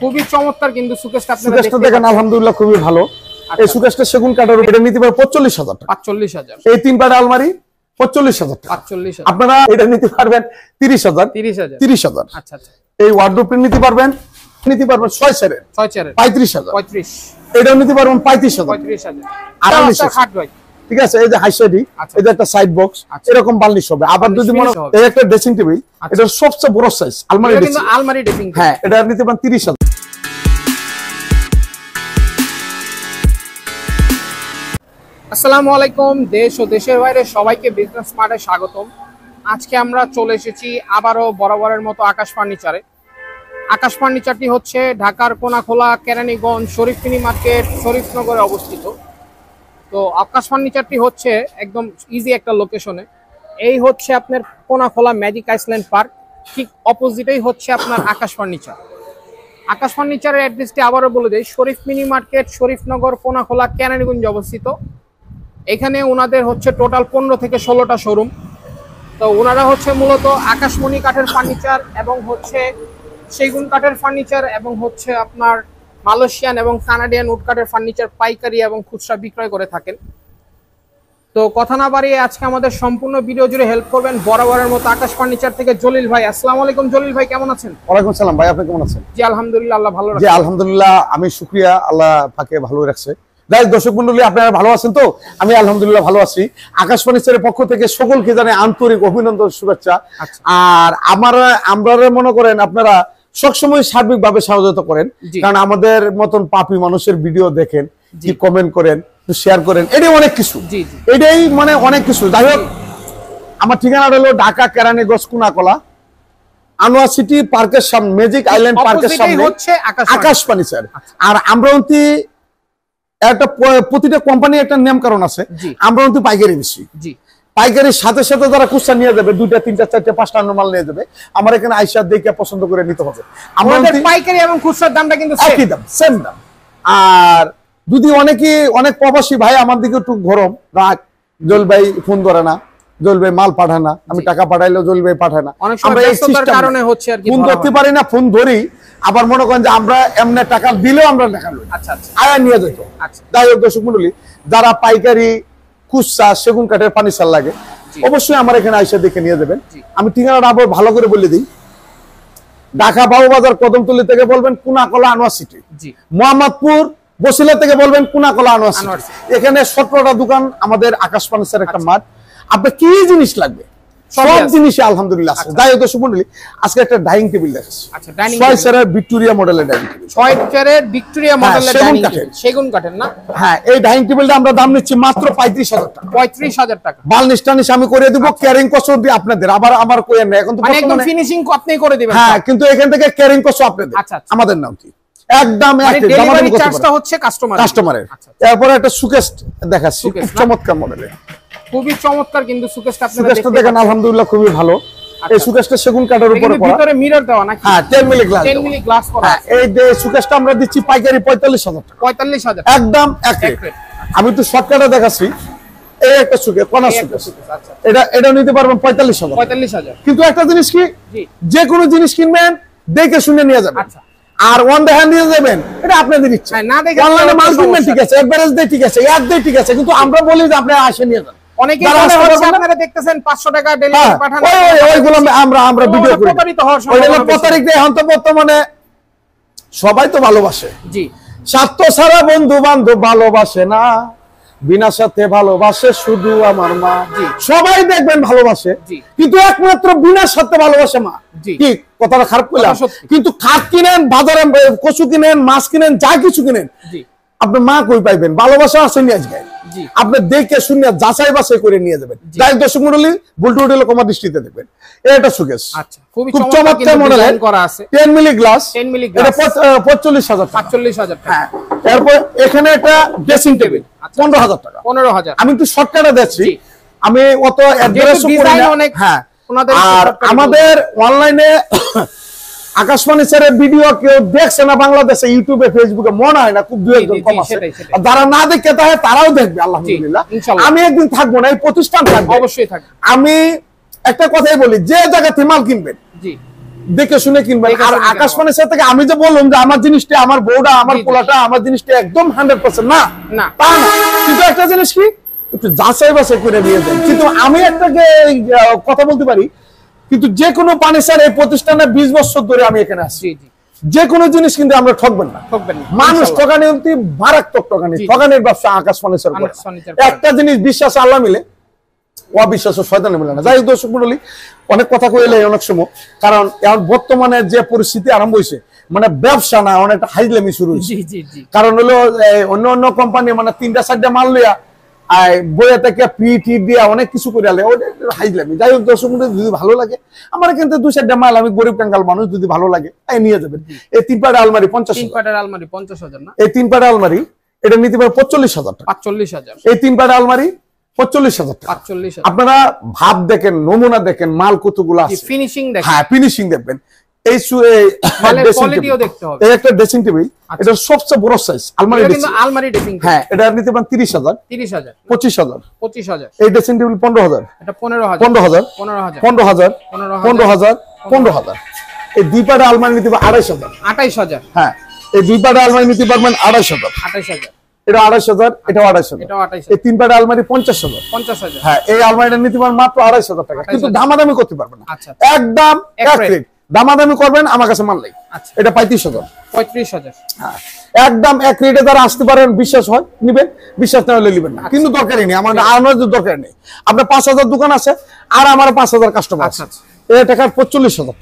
খুবই চমৎকার কিন্তু সুকেশটা আপনারা দেখেন আলহামদুলিল্লাহ খুবই ভালো। এই সুকেশটা সেগুন কাঠের উপরে নিতে পারে 45,000 টাকা। 45,000। এই 3 পাটা আলমারি 45,000 টাকা। 45,000। আপনারা এটা নিতে পারবেন 30,000। 30,000। আচ্ছা আচ্ছা। এই ওয়ার্ডরোবটা নিতে পারবেন 6 চেয়ারের 35,000। 35। এটাও নিতে পারবেন 35,000। 35,000। আর খাট ভাই ঠিক আছে। এই যে হাইসাইডি, এই যে একটা সাইড বক্স, এরকম বার্নিশ হবে। আবার যদি মনে এই একটা ড্রেসিং টেবিল, এটা সবচেয়ে বড় সাইজ আলমারি ড্রেসিং। হ্যাঁ, এটা নিতে পারেন 30,000। আসসালামু আলাইকুম, দেশ ও দেশের বাইরে সবাইকে বিজনেস স্মার্টে স্বাগতম। আজকে আমরা চলে এসেছি আবারও বরাবরের মতো আকাশ ফার্নিচারে। আকাশ ফার্নিচারটি হচ্ছে ঢাকার কোনাখোলা, কেরানীগঞ্জ, শরীফ মিনি মার্কেট, শরীফনগরে অবস্থিত। তো আকাশ ফার্নিচারটি হচ্ছে একদম ইজি একটা লোকেশনে। এই হচ্ছে আপনার কোনাখোলা ম্যাজিক আইসল্যান্ড পার্ক, ঠিক অপোজিটেই হচ্ছে আপনার আকাশ ফার্নিচার। আকাশ ফার্নিচারের অ্যাড্রেসটি আবারও বলে দেই, শরীফ মিনি মার্কেট, শরীফনগর, কোনাখোলা, কেরানীগঞ্জ অবস্থিত। এখানে ওনাদের হচ্ছে টোটাল 15 থেকে 16টা শোরুম। তো ওনারা হচ্ছে মূলত আকাশমণি কাঠের ফার্নিচার এবং হচ্ছে সেগুন কাঠের ফার্নিচার এবং হচ্ছে আপনার মালয়েশিয়ান এবং কানাডিয়ান উড কাঠের ফার্নিচার পাইকারি এবং খুচরা বিক্রয় করে থাকেন। তো কথা না বাড়িয়ে আজকে আমাদের সম্পূর্ণ ভিডিও জুড়ে হেল্প করবেন বরাবরের মতো আকাশ ফার্নিচার থেকে জলিল ভাই। আসসালামু আলাইকুম জলিল ভাই, কেমন আছেন? ওয়ালাইকুম আসসালাম ভাই, আপনি কেমন আছেন? জি আলহামদুলিল্লাহ, আল্লাহ ভালো রাখছে। জি আলহামদুলিল্লাহ, আমি শুকরিয়া, আল্লাহ পাকে ভালো রাখছে। যাই দর্শক মন্ডলী, আপনারা ভালো আছেন তো? আমি আলহামদুলিল্লাহ ভালো আছি। আকাশ ফার্নিচারের পক্ষ থেকে সকলকে জানাই আন্তরিক অভিনন্দন, শুভেচ্ছা। আর আমরা মনে করেন আপনারা সবসময় সার্বিকভাবে সহযোগিতা করেন, কারণ আমাদের মতন পাপী মানুষের ভিডিও দেখেন, কি কমেন্ট করেন, শেয়ার করেন, এটাই অনেক কিছু। এটাই মানে অনেক কিছু। যাই হোক, আমার ঠিকানা হলো ঢাকা কেরানীগঞ্জ কোনাখোলা আনোয়ার সিটি পার্কের সামনে, ম্যাজিক আইল্যান্ড পার্কের সামনে হচ্ছে আকাশ ফার্নিচার। আর আমরা একটা প্রতিটা কোম্পানি একটা নিয়ম কারণ আছে, আমরা পাইকারি বেশি। পাইকারির সাথে সাথে যারা খুচরা নিয়ে যাবে, 2টা 3টা 4টা 5টা মাল নিয়ে যাবে, আমার এখানে আইসা দেখে পছন্দ করে নিতে হবে। আমাদের পাইকারি এবং খুচরার দামটা কিন্তু একই দাম, সেম দাম। আর যদি অনেক প্রবাসী ভাই আমার দিকে একটু গরম রাগ, জল ভাই ফোন ধরে না, জল ভাই মাল পাঠায় না, আমি টাকা পাঠাইলেও জল ভাই পাঠায় না, আমরা এই সিস্টেম কারণে হচ্ছে আর কি ফোন ধরতে পারি না। ফোন ধরি, আবার মনে করেন যে আমরা এমনি টাকা দিলেও আমরা টাকা লই, আচ্ছা আচ্ছা আয়া নিয়ে যেত। যাই হোক দর্শক মণ্ডলী, যারা পাইকারি খুচরা সেগুন কাঠের ফার্নিচার লাগে অবশ্যই আমার এখানে আইসা দেখে নিয়ে যাবেন। আমি ঠিকানাটা আবার ভালো করে বলে দিই, ঢাকা বাবুবাজার কদমতলী থেকে বলবেন কোনাখোলা আনোয়ার সিটি, মোহাম্মদপুর বসিলা থেকে বলবেন কোনাখোলা আনোয়ার সিটি। এখানে 17টা দোকান, আমাদের আকাশ ফার্নিচার একটা মাঠ। আপনার কি জিনিস লাগবে সব জিনিস আলহামদুলিল্লাহ আছে। যাই হোক দর্শক মণ্ডলী, আজকে একটা ডাইনিং টেবিল দেখাচ্ছি। 6 চেয়ারের ভিক্টোরিয়া মডেলের ডাইনিং টেবিল। 6 চেয়ারের ভিক্টোরিয়া মডেলের ডাইনিং টেবিল, সেগুন কাঠের না? হ্যাঁ, এই ডাইনিং টেবিলটা আমরা দাম নিচ্ছি মাত্র 35,000 টাকা। 35,000 টাকা বার্নিশ টার্নিশ আমি করে দেব, ক্যারিং কস্ট দিয়ে আপনাদের। আবার আমার কোয়েন না, এখন তো একদম ফিনিশিং আপনিই করে দিবেন। হ্যাঁ, কিন্তু এখান থেকে ক্যারিং কস্ট আপনাদের। আমাদের নাম কি একদম ডেলিভারি চার্জটা হচ্ছে কাস্টমারের। এরপর একটা সুকেশ দেখাচ্ছি, খুব চমৎকার মডেলের, খুবই চমৎকার কিন্তু সুকেশটা আপনারা দেখেন আলহামদুলিল্লাহ খুবই ভালো। এই সুকেশটা সেগুন কাঠের উপরে করা, ভিতরে মিরর দেওয়া নাকি? হ্যাঁ, 10 মিলি গ্লাস, 10 মিলি গ্লাস করা। এই যে সুকেশটা আমরা দিচ্ছি পাইকারি 45,000 টাকা। 45,000 একদম এক রেট। আমি তো শর্টকাটে দেখাচ্ছি। এই একটা সুকেশ, কোনা সুকেশ, এটা নিতে পারবেন 45,000। 45,000। কিন্তু একটা জিনিস কি, যে কোনো জিনিস কিনবেন দেখে শুনে নিয়ে যাবেন। আচ্ছা, আর ওয়ান দ্য হ্যান্ড নিয়ে যাবেন, এটা আপনাদের ইচ্ছা। না দেখে অনলাইনে মাল কিনবেন ঠিক আছে, এভারেজ দেয় ঠিক আছে, এক দেয় ঠিক আছে, কিন্তু আমরা বলি যে আপনি আসে নিয়ে যান। অনেকেই আপনারা দেখতেছেন 500 টাকা ডেলিভারি পাঠান, ওইগুলো আমরা ভিডিও করি। ওইগুলো প্রতারিক দেয়। এখন তো বর্তমানে সবাই তো ভালোবাসে, জি, স্বার্থ ছাড়া বন্ধু বান্ধব ভালোবাসে না, বিনা সাথে ভালোবাসে শুধু আমার মা। সবাই দেখবেন ভালোবাসে, কিন্তু একমাত্র বিনা সাথে ভালোবাসে মা। কি কথাটা খারাপ করলাম? কিন্তু খাট কিনেন, বাজারে কচু কিনেন, মাছ কিনেন, যা কিছু কিনেন, আপনার মা কই পাইবেন? ভালোবাসা আসেনি আজকে। আপনি দেখে শুনে যাচাই বাছাই করে নিয়ে যাবেন। যাই দর্শক মণ্ডলী, বুলটু হোটেল কমা দৃষ্টিতে দেখবেন। এটা সুকেশ, খুব চমৎকার মডেল করা আছে, 10 মিলি গ্লাস, 10 মিলি গ্লাস, এটা 45,000 টাকা। 45,000 টাকা। হ্যাঁ, তারপর এখানে একটা ড্রেসিং টেবিল 15,000 টাকা। 15,000। আমি একটু শর্টকাটে দিচ্ছি, আমি অত অ্যাড্রেস করি না। হ্যাঁ, আর আমাদের অনলাইনে আকাশ ফার্নিচারের ভিডিও কেউ দেখছে না বাংলাদেশে, ইউটিউবে ফেসবুকে মনে হয় না, খুব 2-1 জন কম আছে। যারা না দেখে তাহলে তারাও দেখবে আলহামদুলিল্লাহ। আমি একদিন থাকবো না, এই প্রতিষ্ঠান থাকবে, অবশ্যই থাকবে। আমি একটা কথাই বলি, যে জায়গাতে মাল কিনবেন দেখে শুনে কিনবেন। আর আকাশ ফার্নিচার থেকে আমি যে বললাম যে আমার জিনিসটা, আমার বউটা, আমার পোলাটা, আমার জিনিসটা একদম 100% না, তা না। কিন্তু একটা জিনিস কি, একটু যাচাই বাছাই করে নিয়ে যান। কিন্তু আমি একটাকে কথা বলতে পারি, কিন্তু যে কোনো ফার্নিচার এই প্রতিষ্ঠানে 20 বছর ধরে আমি এখানে আসছি, যে কোনো জিনিস কিন্তু আমরা ঠকবেন না। মানুষ ঠকানি অতি মারাত্মক ঠকানি, ঠকানির ব্যবসা আকাশ ফার্নিচার করে। একটা জিনিস বিশ্বাস আল্লাহ মিলে, অবিশ্বাস শয়তানে মিলে না। যাই হোক দর্শক মণ্ডলী, অনেক কথা কইলে অনেক সময়, কারণ এখন বর্তমানে যে পরিস্থিতি আরম্ভ হয়েছে, মানে ব্যবসা না, অনেকটা হাইজলামি শুরু হয়েছে। কারণ হলো অন্য অন্য কোম্পানি মানে 3টা-4টা মাল লইয়া বইয়া থেকে পিটি দিয়া অনেক কিছু করে আলে, ওটা হাইজলামি। যাই হোক দর্শক মণ্ডলী, যদি ভালো লাগে আমার কিন্তু 2-4টা মাল, আমি গরিব কাঙ্গাল মানুষ, যদি ভালো লাগে নিয়ে যাবেন। এই 3 পাটের আলমারি 50,000 না, এই 3 পাটের আলমারি এটা নিতে পারে 45,000 টাকা। 45,000 এই 3 পাটের আলমারি 45,000 টাকা। আপনারা ভাব দেখেন, নমুনা দেখেন, মাল কতগুলো আছে, ফিনিশিং দেখেন। হ্যাঁ, ফিনিশিং দেখবেন। এই কোয়ালিটিও দেখতে হবে। এই একটা ড্রেসিং টেবিল, এটা সবচেয়ে বড় সাইজ আলমারি, কিন্তু আলমারি ড্রেসিং। হ্যাঁ, এটা নিতে পারেন 30,000, 25,000। এই ড্রেসিং টেবিল 15,000, এটা 15,000, 15,000। এই 2 পাটের আলমারি নিতে পারেন 28,000। হ্যাঁ, এই 2 পাটের আলমারি নিতে পারবেন 28,000। এটা 28,000, এটাও 28,000। এই 3 পাটের আলমারি 50,000। হ্যাঁ, এই আলমারিটা নিতে পারেন মাত্র 2,500 টাকা। কিন্তু দামাদামি করতে পারবেন না, একদম এক রেট। দামাদামি করবেন আমার কাছে মানলেই। এটা 35,000। হ্যাঁ, একদম এক রেটে যারা আসতে পারেন, বিশ্বাস হয় নিবেন, বিশ্বাস না হলে নিবেন না। কিন্তু দরকারই নেই, আমার দরকার নেই। আপনার 5,000 দোকান আছে, আর আমার 5,000 কাস্টমার আছে। এই টাকা 45,000।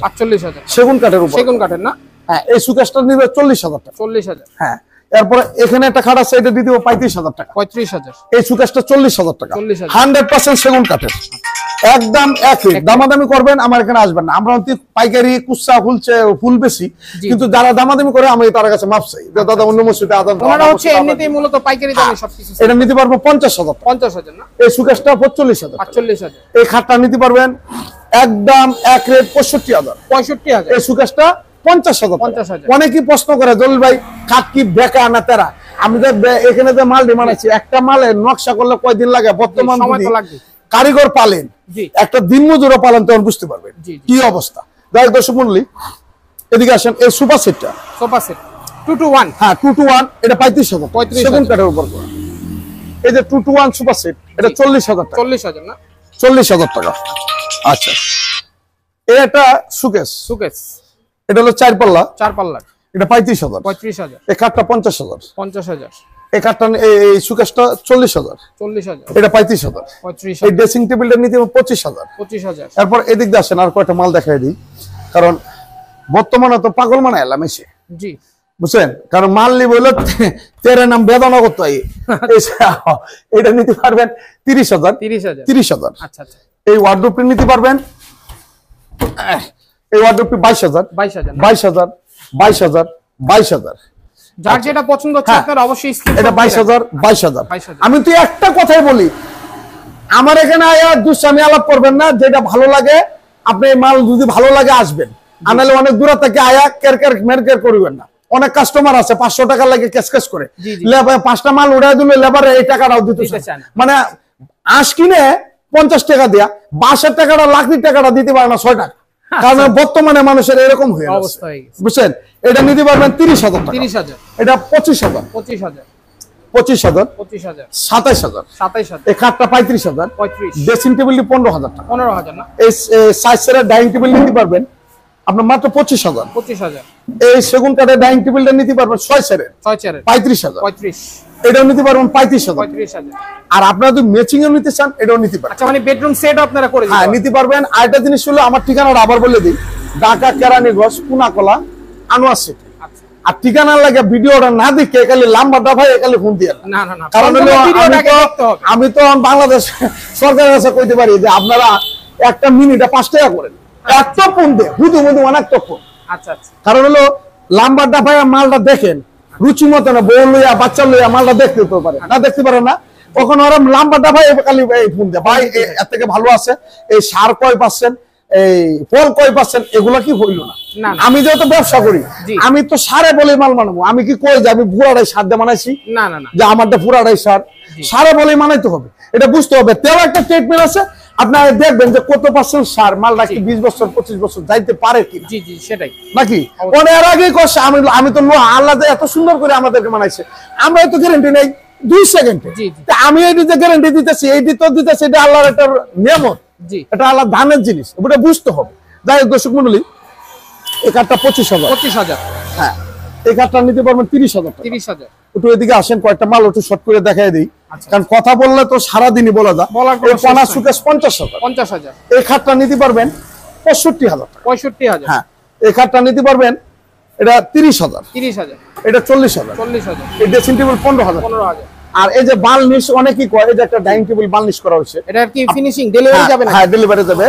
সেগুন কাঠের উপর, সেগুন কাঠের না। হ্যাঁ, এই সুকেশটা নিবে 40,000 টাকা। 40,000। হ্যাঁ, এরপরে এখানে একটা খাট আছে, এটা দিয়ে দিব 35,000 টাকা। 35,000। এই সুকেশটা 40,000 টাকা। 100% সেগুন কাঠের, একদম এক রেট। দামাদামি করবেন, আমার এখানে আসবেন না। আমরা পাইকারি কুচ্চা ফুল বেশি, কিন্তু যারা দামাদামি করে আমি তার কাছে মাপ চাই, দাদা অন্য মসজিদে আদান হচ্ছে এমনিতেই মূলত পাইকারি দামে সবকিছু। এটা নিতে পারবো 50,000। 50,000 না। এই সুকেশটা 45,000। 45,000। এই খাটটা নিতে পারবেন একদম এক রেট 65,000। 65,000। এই সুকেশটা 50,000। অনেকেই প্রশ্ন করে, জলিল ভাই খাট কি বেকা না তেরা? আমি যে এখানে যে মাল বানাইছি, একটা মালে নকশা করলে কয়দিন লাগে? বর্তমান কারিগর পালেন, একটা দিন মজুরও পালেন, তখন বুঝতে পারবেন কি অবস্থা। যাই দর্শক মণ্ডলী, এদিকে আসেন। এই সোফা সেটটা, সোফা সেট 2 to 1। হ্যাঁ, 2 to 1, এটা 35,000। সেগুন কাঠের উপর। এই যে 2 to 1 সোফা সেট, এটা 40,000 টাকা। 40,000 না, 40,000 টাকা। আচ্ছা, এটা সুকেশ, এটা হলো 4 পাল্লা, এটা 35,000। 35,000। এই খাটটা 50,000। 50,000। এই খাটটা, এই সুকেশটা 40,000। 40,000। এটা 35,000। 35,000। এই ড্রেসিং টেবিলটা নিতে 25,000। 25,000। এরপর এদিক দিয়ে আসেন, আর কয়টা মাল দেখাই দিই, কারণ বর্তমানে তো পাগল মানে এলাম এসে, জি বুঝছেন, কারণ মাল নিব হলো তেরে নাম বেদনা করতে হয়। এটা নিতে পারবেন 30,000। 30,000। আচ্ছা আচ্ছা। এই ওয়ার্ডরোবটি নিতে পারবেন, এই ওয়ার্ডরোবটি 22,000। 22,000। 22,000। যার যেটা পছন্দ হচ্ছে আপনার অবশ্যই এটা 22,000। 22,000। আমি তো একটা কথাই বলি, আমার এখানে আয়া দুষ্টামি আলাপ করবেন না, যেটা ভালো লাগে আপনি মাল যদি ভালো লাগে আসবেন, আনালে অনেক দূর থেকে আয়া কেরকের মেরকের করবেন না। অনেক কাস্টমার আছে 500 টাকা লাগে কেস করে, 5টা মাল উড়াই দিলে লেবারে এই টাকাটাও দিতে চায়, মানে আঁশ কিনে 50 টাকা দেয়া, 22 টাকাটা লাখি টাকাটা দিতে পারে না 6 টাকা। কারণ বর্তমানে মানুষের এরকম হয়ে অবস্থা, বুঝছেন। এটা নিতে পারবেন 30,000 টাকা। 30,000। এটা 25,000। 25,000। 25,000। 25,000। 27,000। 27,000। এই খাটটা 35,000। 35। ড্রেসিং টেবিলটি 15,000 টাকা। 15,000 না। এই সাইজের ডাইনিং টেবিল নিতে পারবেন আপনার মাত্র 25,000। 25,000। এই সেগুন কাঠের ডাইনিং টেবিলটা নিতে পারবেন 6 চেয়ারের 35,000। 35। এটাও নিতে পারবেন 35,000। 35,000। আর আপনারা যদি ম্যাচিং এও নিতে চান, এটাও নিতে পারেন। আচ্ছা, মানে বেডরুম সেট আপনারা করে দিবেন? হ্যাঁ, নিতে পারবেন। আরেকটা জিনিস হলো, আমার ঠিকানাটা আবার বলে দিই, ঢাকা কেরানীগঞ্জ পুনাকলা আনোয়ার সিটি। আর ঠিকানা লাগে ভিডিওটা না দেখে খালি লাম্বাটা ভাই খালি ফোন দিয়ে না, কারণ আমি তো বাংলাদেশ সরকারের কাছে কইতে পারি যে আপনারা একটা মিনিটে 5 টাকা করেন, একটা ফোন দিয়ে বুধু অনেক তখন। আচ্ছা আচ্ছা। কারণ হলো লাম্বাটা ভাই মালটা দেখেন রুচি মতো না, বউ লইয়া বাচ্চা লইয়া মালটা দেখতে পারে না, দেখতে পারে না, তখন ওরা লাম্বাটা ভাই খালি ফোন দেয়, ভাই এর থেকে ভালো আছে, এই সার কয় পাচ্ছেন, এই ফল কয় পাচ্ছেন, এগুলা কি হইল না। আমি যেহেতু ব্যবসা করি, আমি তো সারে বলে মাল মানাবো। আমি কি কই যে আমি পুরাটাই সার দিয়ে মানাইছি? না না না, যে আমারটা পুরাটাই সার, সারে বলে মানাইতে হবে, এটা বুঝতে হবে। তেও একটা ট্রিটমেন্ট আছে, আপনারা দেখবেন যে কত পার্সেন্ট সার মালটা কি 20 বছর 25 বছর যাইতে পারে কি? জি জি সেটাই নাকি অনেক আগে কষ্ট। আমি তো আল্লাহ এত সুন্দর করে আমাদেরকে বানাইছে, আমরা তো গ্যারান্টি নেই 2 সেকেন্ডে। আমি এই যে গ্যারান্টি দিতেছি, এই তো দিতেছি, এটা আল্লাহর একটা নিয়ামত, এটা আল্লাহ দানের জিনিস, এটা বুঝতে হবে। যাই হোক দর্শক মণ্ডলী, এই কাঠটা 25,000। হ্যাঁ, এই কাঠটা নিতে পারবেন 30,000। একটু এদিকে আসেন, কয়েকটা মাল একটু শর্ট করে দেখাই দিই, কারণ কথা বললে তো সারাদিনই বলা যায়। এই পানা সুকেশ 50,000। এই খাটটা নিতে পারবেন 65,000। হ্যাঁ, এই খাটটা নিতে পারবেন এটা 30,000। এটা 40,000। এই ড্রেসিং টেবিল 15,000। আর এই যে বার্নিশ অনেকেই কয়, এই যে একটা ডাইনিং টেবিল বার্নিশ করা হয়েছে, এটা কি ফিনিশিং ডেলিভারি যাবে না? হ্যাঁ, ডেলিভারি যাবে।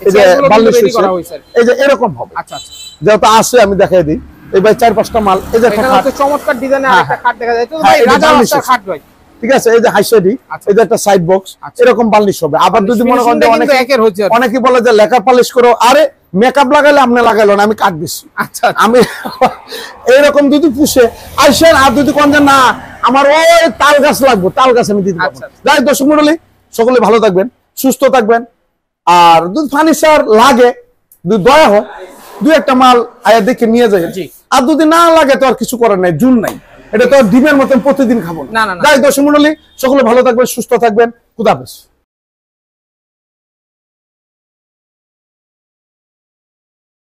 এই যে বার্নিশ করা হয়েছে, এই যে এরকম হবে। আচ্ছা, যেটা আছে আমি দেখাই দিই। এই ভাই 4-5টা মাল, এই যে একটা খাট, চমৎকার ডিজাইনের আরেকটা খাট দেখা যায়, তো ভাই রাজা রাস্তার খাট ভাই। ঠিক আছে, এই যে হাইসাইডি, এই যে একটা সাইড বক্স, এরকম বার্নিশ হবে। আবার যদি মনে করেন অনেকে বলে যে লেখা পালিশ করো, আরে মেকআপ লাগাইলে আপনি লাগাইলো না, আমি কাট বেশি। আচ্ছা, আমি এইরকম যদি পুষে আইসেন, আর যদি কোন না আমার ওই তাল গাছ লাগবে, তাল গাছ আমি দিতে পারবো। যাই দর্শক মণ্ডলী, সকলে ভালো থাকবেন, সুস্থ থাকবেন। আর যদি ফার্নিচার লাগে, যদি দয়া হয়, 2-1টা মাল আয়া দেখে নিয়ে যায়। আর যদি না লাগে তো আর কিছু করার নাই, জুন নাই, এটা তো ডিমের মতন প্রতিদিন খাবো না। যাই দর্শক মণ্ডলী, সকলে ভালো থাকবেন, সুস্থ থাকবেন, খুদা হাফেজ।